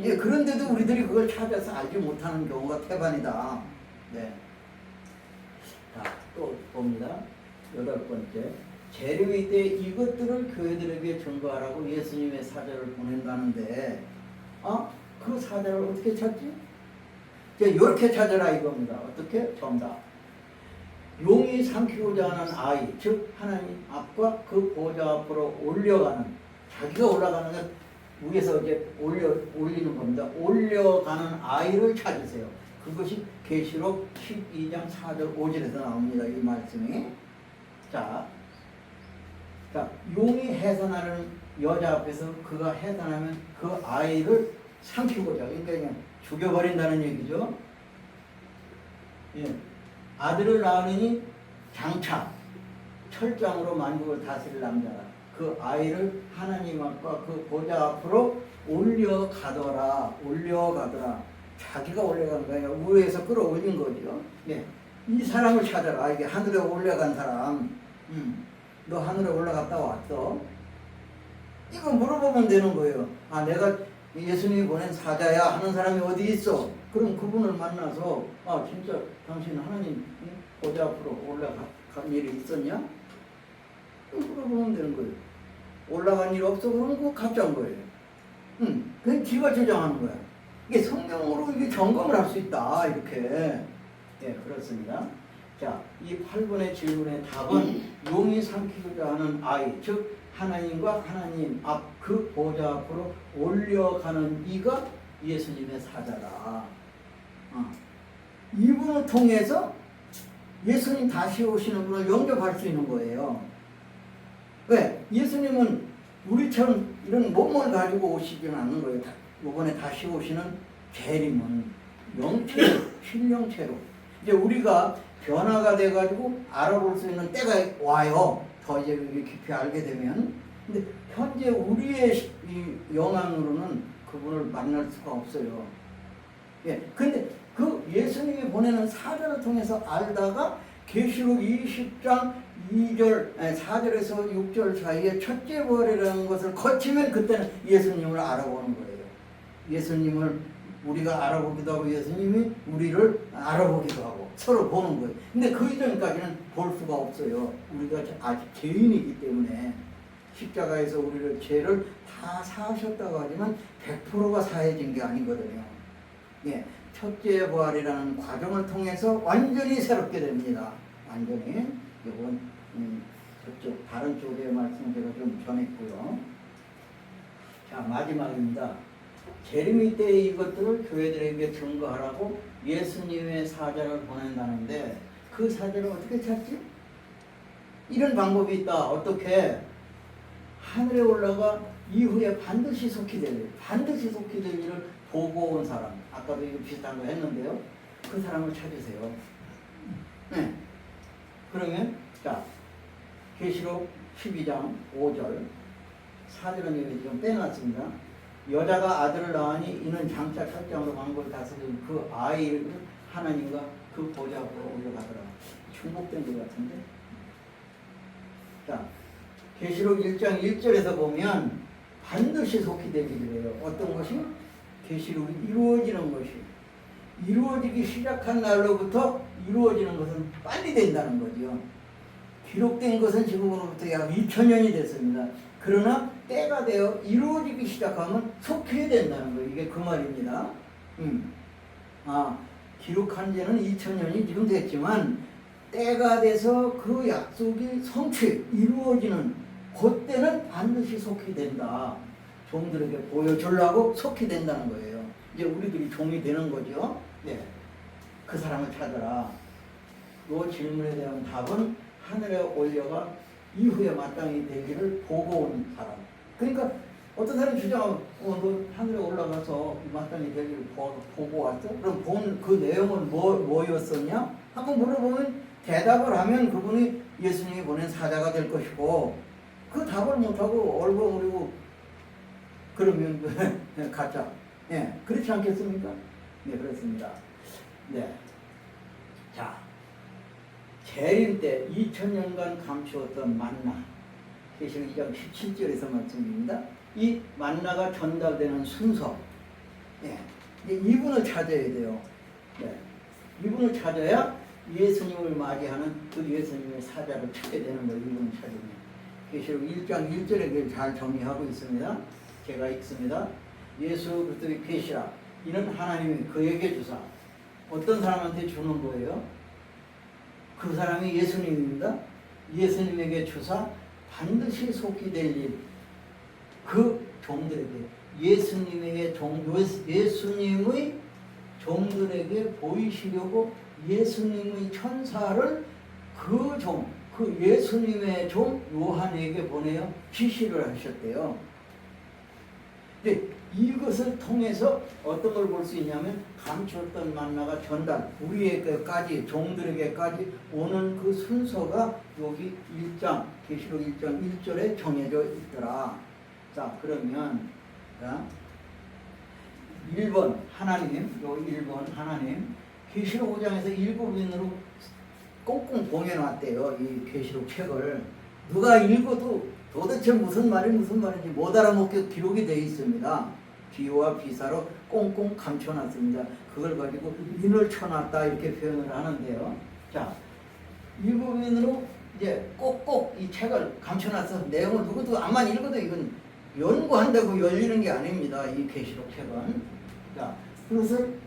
[SPEAKER 1] 예, 그런데도 우리들이 그걸 찾아서 알지 못하는 경우가 태반이다. 네. 자, 또 봅니다. 8번째. 재림의 때 이것들을 교회들에게 증거하라고 예수님의 사자를 보낸다는데, 그 사자를 어떻게 찾지? 이렇게 찾아라 이겁니다. 어떻게? 정답. 용이 삼키고자 하는 아이, 즉 하나님 앞과 그 보좌 앞으로 올려가는, 자기가 올라가는 것 위에서 이제 올리는 겁니다. 올려가는 아이를 찾으세요. 그것이 계시록 12장 4절 5절에서 나옵니다. 이 말씀이. 자, 용이 해산하는 여자 앞에서 그가 해산하면 그 아이를 삼키고자, 그러니까 그냥 죽여버린다는 얘기죠. 예. 아들을 낳으니 장차 철장으로 만국을 다스릴 남자가 그 아이를 하나님 앞과 그 보좌 앞으로 올려가더라. 자기가 올려간 거예요. 위에서 끌어올린 거죠. 네. 이 사람을 찾아라. 이게 하늘에 올라간 사람. 너 하늘에 올라갔다 왔어? 이거 물어보면 되는 거예요. 아, 내가 예수님이 보낸 사자야 하는 사람이 어디 있어? 그럼 그분을 만나서 아, 진짜 당신 하나님 보좌 앞으로 올라간 일이 있었냐? 물어보면 되는 거예요. 올라간 일 없어? 그러면 그거 가짜인 거예요. 그냥 지가 주장하는 거야. 이게 성경으로 이게 점검을 할 수 있다. 이렇게. 예, 그렇습니다. 자, 이 8번의 질문의 답은 용이 삼키고자 하는 아이, 즉 하나님과 하나님 앞 그 보좌 앞으로 올려가는 이가 예수님의 사자다. 이분을 통해서 예수님 다시 오시는 분을 영접할 수 있는 거예요. 왜? 예수님은 우리처럼 이런 몸을 가지고 오시지는 않는 거예요. 이번에 다시 오시는 재림은 영체로, 신령체로. 이제 우리가 변화가 돼가지고 알아볼 수 있는 때가 와요. 더 이제 깊이 알게 되면. 근데 현재 우리의 이 영향으로는 그분을 만날 수가 없어요. 예. 근데 그 예수님이 보내는 사자를 통해서 알다가 계시록 20장 2절, 4절에서 6절 사이에 첫째 부활이라는 것을 거치면 그때는 예수님을 알아보는 거예요. 예수님을 우리가 알아보기도 하고 예수님이 우리를 알아보기도 하고 서로 보는 거예요. 근데 그 이전까지는 볼 수가 없어요. 우리가 아직 죄인이기 때문에 십자가에서 우리를 죄를 다 사하셨다고 하지만 100%가 사해진 게 아니거든요. 예, 첫째 부활이라는 과정을 통해서 완전히 새롭게 됩니다. 완전히. 이건 저쪽 다른 쪽의 말씀 제가 좀 전했고요. 자, 마지막입니다. 재림이 때 이것들을 교회들에게 증거하라고 예수님의 사자를 보낸다는데 그 사자를 어떻게 찾지? 이런 방법이 있다. 어떻게? 하늘에 올라가 이후에 반드시 속히 될 일, 반드시 속히 될 일을 보고 온 사람. 아까도 이거 비슷한 거 했는데요. 그 사람을 찾으세요. 네. 그러면 자, 계시록 12장 5절 4절은 여기 좀 빼놨습니다. 여자가 아들을 낳으니 이는 장차 철장으로 만국을 다스릴 그 아이를 하나님과 그 보좌 앞으로 올려가더라. 중복된 것 같은데. 자, 계시록 1장 1절에서 보면 반드시 속히 될 일이래요. 어떤 것이? 계시록이 이루어지는 것이. 이루어지기 시작한 날로부터 이루어지는 것은 빨리 된다는 거죠. 기록된 것은 지금으로부터 약 2000년이 됐습니다. 그러나 때가 되어 이루어지기 시작하면 속해야 된다는 거예요. 이게 그 말입니다. 기록한 지는 2000년이 지금 됐지만 때가 돼서 그 약속이 성취, 이루어지는 그때는 반드시 속히 된다. 종들에게 보여주려고 속히 된다는 거예요. 이제 우리들이 종이 되는 거죠. 네. 그 사람을 찾아라. 이 질문에 대한 답은 하늘에 올려가 이후에 마땅히 되기를 보고 온 사람. 그러니까 어떤 사람이 주장하면 너 하늘에 올라가서 마땅히 되기를 보고 왔어? 그럼 본 그 내용은 뭐였었냐? 한번 물어보면 대답을 하면 그분이 예수님이 보낸 사자가 될 것이고 그 답을 못하고 얼버무리고 그러면 가짜. 예, 그렇지 않겠습니까? 네, 그렇습니다. 네. 자, 재림 때 2000년간 감추었던 만나. 계시록 2장 17절에서 말씀입니다. 이 만나가 전달되는 순서. 예. 이분을 찾아야 돼요. 네. 이분을 찾아야 예수님을 맞이하는 그 예수님의 사자를 찾게 되는 거예요. 이분을 찾으면. 계시록 1장 1절에 잘 정리하고 있습니다. 제가 읽습니다. 예수 그리스도의 계시라. 이는 하나님이 그에게 주사 어떤 사람한테 주는 거예요? 그 사람이 예수님입니다. 예수님에게 주사 반드시 속히 될 일. 그 종들에게 예수님의 종들에게 보이시려고 예수님의 천사를 그 예수님의 종 요한에게 보내어 지시를 하셨대요. 근데 이것을 통해서 어떤 걸 볼 수 있냐면 감추었던 만나가 전달 우리에게까지 종들에게까지 오는 그 순서가 여기 1장 계시록 1장 1절에 정해져 있더라. 자 그러면 자, 1번 하나님 요 1번 하나님 계시록 5장에서 일곱인으로 꽁꽁 봉해놨대요. 이 계시록 책을 누가 읽어도 도대체 무슨 말인지 못 알아먹게 기록이 되어 있습니다. 비유와 비사로 꽁꽁 감춰놨습니다. 그걸 가지고 인을 쳐놨다 이렇게 표현을 하는데요. 자, 일곱인으로 이제 꼭꼭 이 책을 감춰놔서 내용을 누구도 아무만 읽어도 이건 연구한다고 열리는 게 아닙니다. 이 계시록 책은. 자, 그것을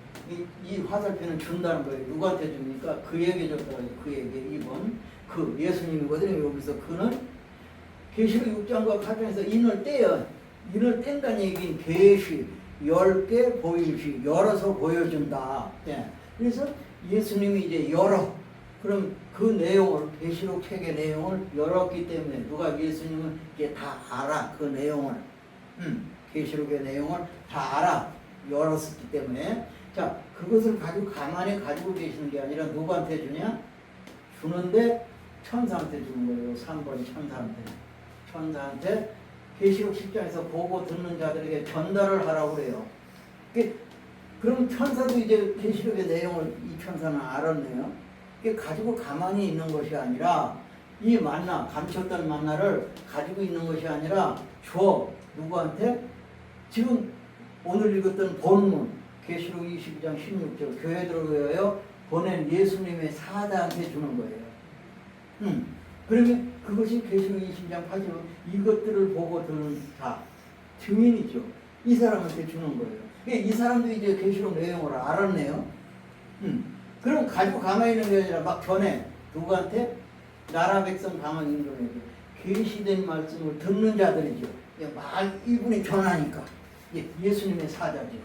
[SPEAKER 1] 이 화살표는 준다는 거예요. 누구한테 줍니까? 그에게 줬다고요. 그에게. 이번 그 예수님이거든요. 여기서 그는 계시록 6장과 8장에서 인을 떼요. 인을 뗀다는 얘기는 계시, 10개 보일시, 열어서 보여준다. 예. 그래서 예수님이 이제 열어. 그럼 그 내용을, 계시록 책의 내용을 열었기 때문에 누가 예수님은 이제 다 알아. 그 내용을. 계시록의 내용을 다 알아. 열었기 때문에. 자, 그것을 가지고 가만히 가지고 계시는 게 아니라 누구한테 주냐? 주는데 천사한테 주는 거예요. 3번 천사한테. 천사한테 계시록 10장에서 보고 듣는 자들에게 전달을 하라고 그래요. 그럼 천사도 이제 계시록의 내용을 이 천사는 알았네요. 가지고 가만히 있는 것이 아니라 이 만나, 감췄던 만나를 가지고 있는 것이 아니라 줘. 누구한테? 지금 오늘 읽었던 본문 계시록 22장 16절 교회들을 위하여 보낸 예수님의 사자한테 주는 거예요. 그러면 그것이 계시록 20장 8절 이것들을 보고 들은 자 증인이죠. 이 사람한테 주는 거예요. 이 사람도 이제 계시록 내용을 알았네요. 그럼 가지고 가만히 있는 게 아니라 막 전해. 누구한테? 나라 백성 강한 인종에게 계시된 말씀을 듣는 자들이죠. 이분이 전하니까 예수님의 사자죠.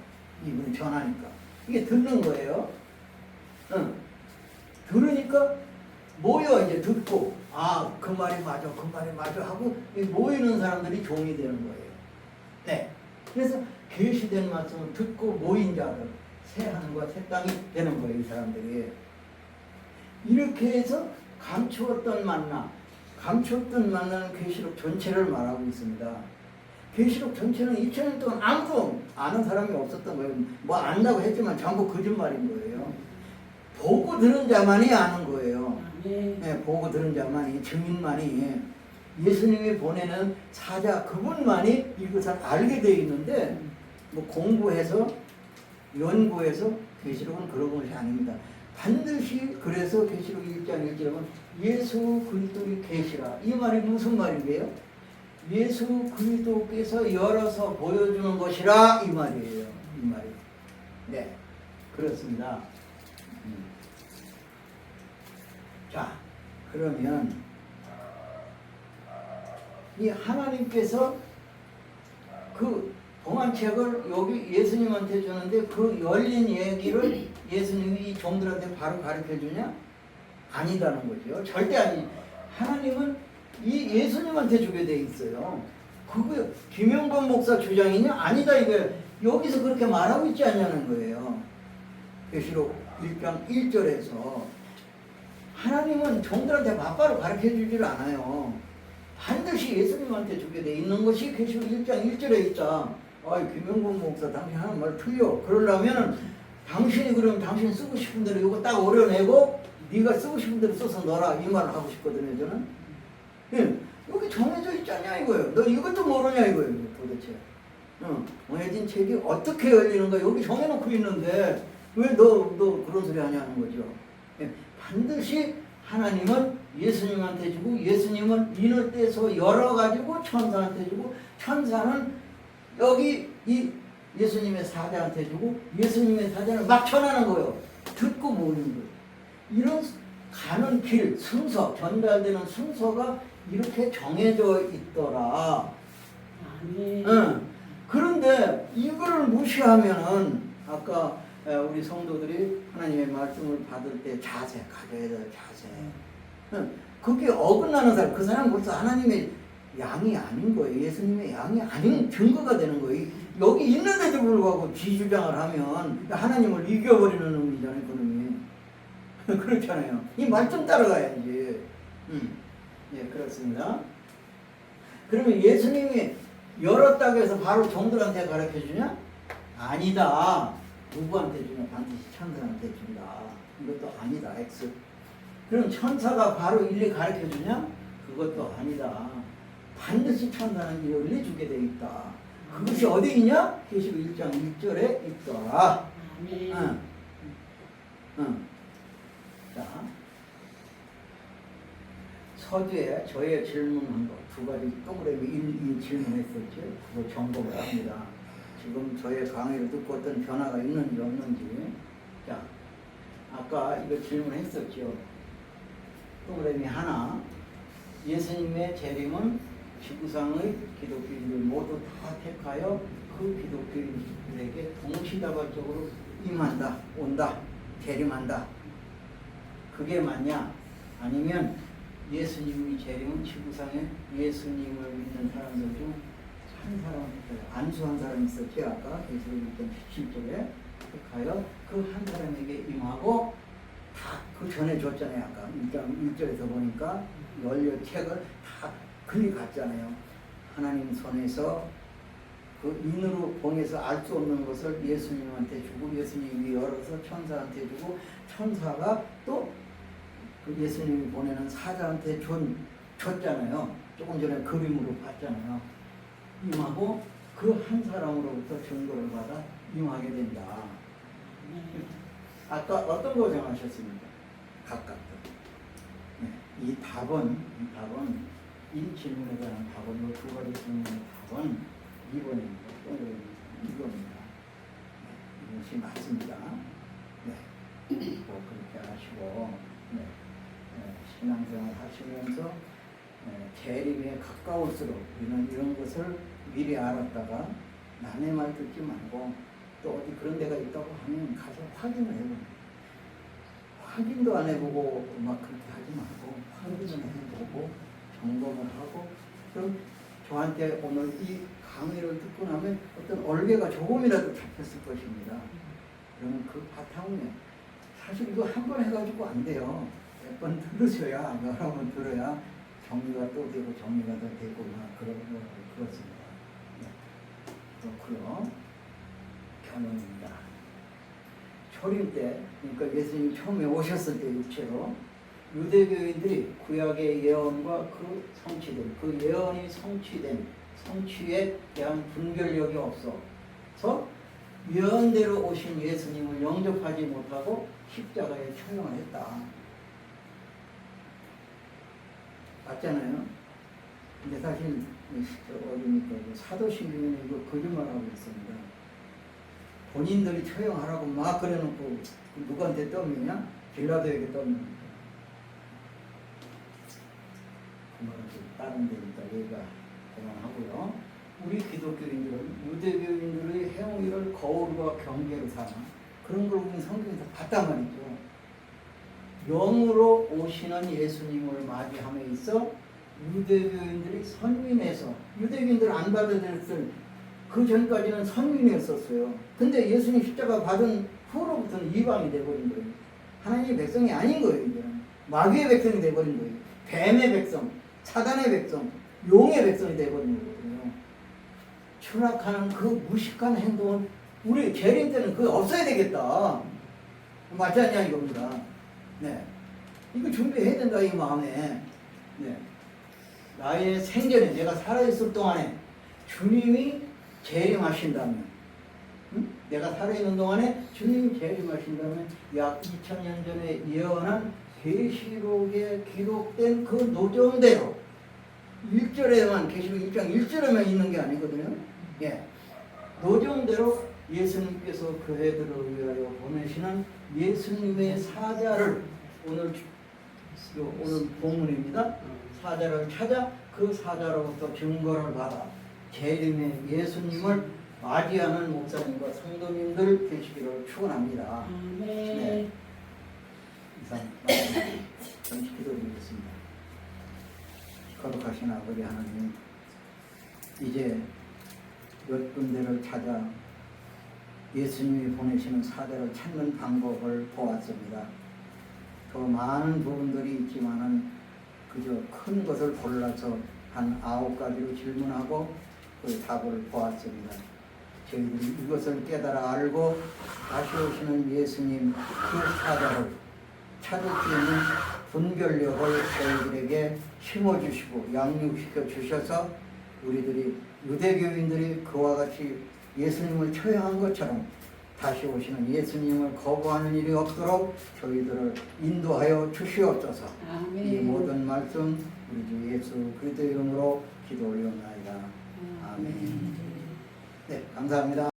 [SPEAKER 1] 이분이 전하니까 이게 듣는 거예요. 들으니까 모여 이제 듣고 그 말이 맞아 하고 모이는 사람들이 종이 되는 거예요. 네. 그래서 계시된 말씀을 듣고 모인 자들 새 하늘과 새 땅이 되는 거예요. 이 사람들이 이렇게 해서 감추었던 만나는 계시록 전체를 말하고 있습니다. 계시록 전체는 2000년 동안 아무도 아는 사람이 없었던 거예요. 뭐 안다고 했지만 전부 거짓말인 거예요. 보고 들은 자만이 아는 거예요. 네, 보고 들은 자만이, 증인만이, 예수님이 보내는 사자 그분만이 이것을 알게 되어 있는데 뭐 공부해서 연구해서 계시록은 그런 것이 아닙니다. 반드시 그래서 계시록 1장 1절은 예수 그리스도의 계시라. 이 말이 무슨 말인데요? 예수 그리스도께서 열어서 보여주는 것이라 이 말이에요. 이 말이. 네, 그렇습니다. 자, 그러면 이 하나님께서 그 동안책을 여기 예수님한테 주는데 그 열린 얘기를 예수님이 이 종들한테 바로 가르쳐 주냐? 아니다는 거죠. 절대 아니. 하나님은 이 예수님한테 주게 돼 있어요. 그거 김영건 목사 주장이냐? 아니다 이거예요. 여기서 그렇게 말하고 있지 않냐는 거예요. 계시록 1장 1절에서 하나님은 종들한테 맞바로 가르쳐 주질 않아요. 반드시 예수님한테 주게 돼 있는 것이 계시록 1장 1절에 있다. 김영건 목사 당신 하는 말 틀려. 그러려면은 당신이 그러면 당신 쓰고 싶은 대로 이거 딱 오려내고 네가 쓰고 싶은 대로 써서 넣어라 이 말을 하고 싶거든요. 저는 여기 정해져 있잖냐 이거예요. 너 이것도 모르냐 이거예요. 도대체 정해진 책이 어떻게 열리는가 여기 정해놓고 있는데 왜 너 그런 소리 하냐는 거죠. 반드시 하나님은 예수님한테 주고 예수님은 인을 떼서 열어가지고 천사한테 주고 천사는 여기 이 예수님의 사자한테 주고 예수님의 사자는 막 전하는 거예요. 듣고 모르는 거예요. 이런 가는 길, 순서, 전달되는 순서가 이렇게 정해져 있더라. 그런데 이거를 무시하면은 아까 우리 성도들이 하나님의 말씀을 받을 때 자세, 가져야 될 자세. 그게 어긋나는 사람, 그 사람은 벌써 하나님의 양이 아닌 거예요. 예수님의 양이 아닌 증거가 되는 거예요. 여기 있는데도 불구하고 지 주장을 하면 하나님을 이겨버리는 의미잖아요, 그놈이. 그렇잖아요. 이 말 좀 따라가야지. 예, 그렇습니다. 그러면 예수님이 열었다고 해서 바로 종들한테 가르쳐 주냐? 아니다. 누구한테 주냐? 반드시 천사한테 준다. 이것도 아니다. X. 그럼 천사가 바로 일리 가르쳐 주냐? 그것도 아니다. 반드시 천사는 열리 주게 돼 있다. 그것이 어디 있냐? 계시록 1장 1절에 있더라. 자, 서두에 저의 질문한 거 두 가지 동그라미 1, 2 질문했었죠. 그거 점검을 합니다. 지금 저의 강의를 듣고 어떤 변화가 있는지 없는지. 자, 아까 이거 질문했었죠. 동그라미 하나. 예수님의 재림은 지구상의 기독교인들 모두 다 택하여 그 기독교인들에게 동시다발적으로 임한다, 온다, 재림한다. 그게 맞냐? 아니면 예수님의 재림은 지구상에 예수님을 믿는 사람들 중 한 사람, 안수한 사람이 있었죠. 아까 계시록 17절에 택하여 그 한 사람에게 임하고 다 그 전에 줬잖아요. 아까 1절에서 보니까 열려 책을 다 글이 갔잖아요. 하나님 손에서 그 인으로 봉해서 알 수 없는 것을 예수님한테 주고 예수님이 열어서 천사한테 주고 천사가 또 그 예수님이 보내는 사자한테 줬잖아요. 조금 전에 그림으로 봤잖아요. 임하고 그 한 사람으로부터 증거를 받아 임하게 된다. 아까 어떤 거 정하셨습니까? 각각. 네. 이 답은 이 질문에 대한 답은 이 두 가지 질문의 답은 2번입니다. 2번입니다. 이것이 맞습니다. 네. 그렇게 하시고 신앙생활 하시면서 재림에 가까울수록 우리는 이런 것을 미리 알았다가 남의 말 듣지 말고 또 어디 그런 데가 있다고 하면 가서 확인을 해보는 확인도 안 해보고 막 그렇게 하지 말고 확인을 해보고 점검을 하고 그럼 저한테 오늘 이 강의를 듣고 나면 어떤 얼개가 조금이라도 잡혔을 것입니다. 그러면 그 바탕에 사실 이거 한 번 해가지고 안 돼요. 몇 번 들으셔야 여러 번 들어야 정리가 또 되고 정리가 더 되고 그렇습니다. 네. 그렇고요. 결론입니다. 초림 때, 그러니까 예수님이 처음에 오셨을 때 육체로 유대교인들이 구약의 예언과 그 성취된, 그 예언이 성취된 성취에 대한 분별력이 없어서 예언대로 오신 예수님을 영접하지 못하고 십자가에 처형을 했다. 맞잖아요. 근데 사실 어디니까 사도신경은 이거 거짓말하고 있습니다. 본인들이 처형하라고 막 그래놓고 누구한테 떠미냐? 빌라도에게 떠미냐? 그 말은 다른 데니까 얘기가 그만하고요. 우리 기독교인들은 유대교인들의 행위를 거울과 경계로 삼아 그런 걸 우리 성경에서 봤단 말이죠. 영으로 오시는 예수님을 맞이함에 있어 유대교인들이 선민해서 유대교인들 안 받아들였을 그 전까지는 선민이었었어요. 근데 예수님 십자가 받은 후로부터는 이방이 돼버린 거예요. 하나님의 백성이 아닌 거예요. 이제는 마귀의 백성이 돼버린 거예요. 뱀의 백성, 사단의 백성, 용의 백성이 돼버린 거거든요. 추락하는 그 무식한 행동은 우리 재림 때는 그게 없어야 되겠다. 맞지 않냐 이겁니다. 네, 이거 준비해야 된다 이 마음에. 네, 나의 생전에 내가 살아있을 동안에 주님이 재림하신다면, 내가 살아있는 동안에 주님이 재림하신다면 약 2000년 전에 예언한 계시록에 기록된 그 노정대로 1절에만 계시록 1장 1절에만 있는 게 아니거든요. 예, 노정대로 예수님께서 교회들을 위하여 보내시는 예수님의 사자를 오늘 본문입니다. 사자를 찾아 그 사자로부터 증거를 받아 재림의 예수님을 맞이하는 목사님과 성도님들 되시기를 축원합니다. 네. 이상 잠시 기도드리겠습니다. 거룩하신 아버지 하나님, 이제 몇 군데를 찾아 예수님이 보내시는 사대를 찾는 방법을 보았습니다. 더 많은 부분들이 있지만은 그저 큰 것을 골라서 한 9가지로 질문하고 그 답을 보았습니다. 저희들이 이것을 깨달아 알고 다시 오시는 예수님 그 사자를 찾을 수 있는 분별력을 저희들에게 심어주시고 양육시켜 주셔서 우리들이 유대교인들이 그와 같이 예수님을 처형한 것처럼 다시 오시는 예수님을 거부하는 일이 없도록 저희들을 인도하여 주시옵소서.
[SPEAKER 2] 아멘.
[SPEAKER 1] 이 모든 말씀 우리 주 예수 그리스도 이름으로 기도 올리옵나이다. 아멘. 네, 감사합니다.